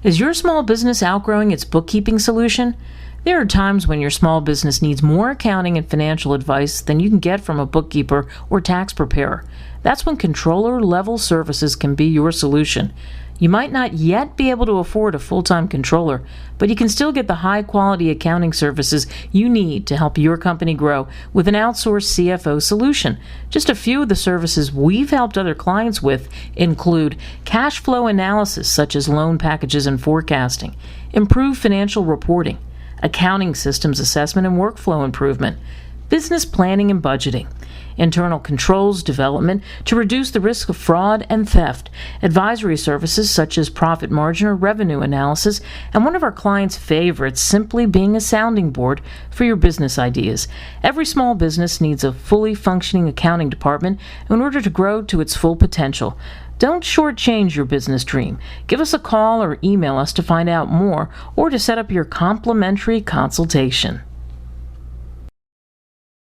Is your small business outgrowing its bookkeeping solution? There are times when your small business needs more accounting and financial advice than you can get from a bookkeeper or tax preparer. That's when controller-level services can be your solution. You might not yet be able to afford a full-time controller, but you can still get the high-quality accounting services you need to help your company grow with an outsourced CFO solution. Just a few of the services we've helped other clients with include cash flow analysis such as loan packages and forecasting, improved financial reporting, accounting systems assessment and workflow improvement, business planning and budgeting, internal controls development to reduce the risk of fraud and theft, advisory services such as profit margin or revenue analysis, and one of our clients' favorites, simply being a sounding board for your business ideas. Every small business needs a fully functioning accounting department in order to grow to its full potential. Don't shortchange your business dream. Give us a call or email us to find out more or to set up your complimentary consultation.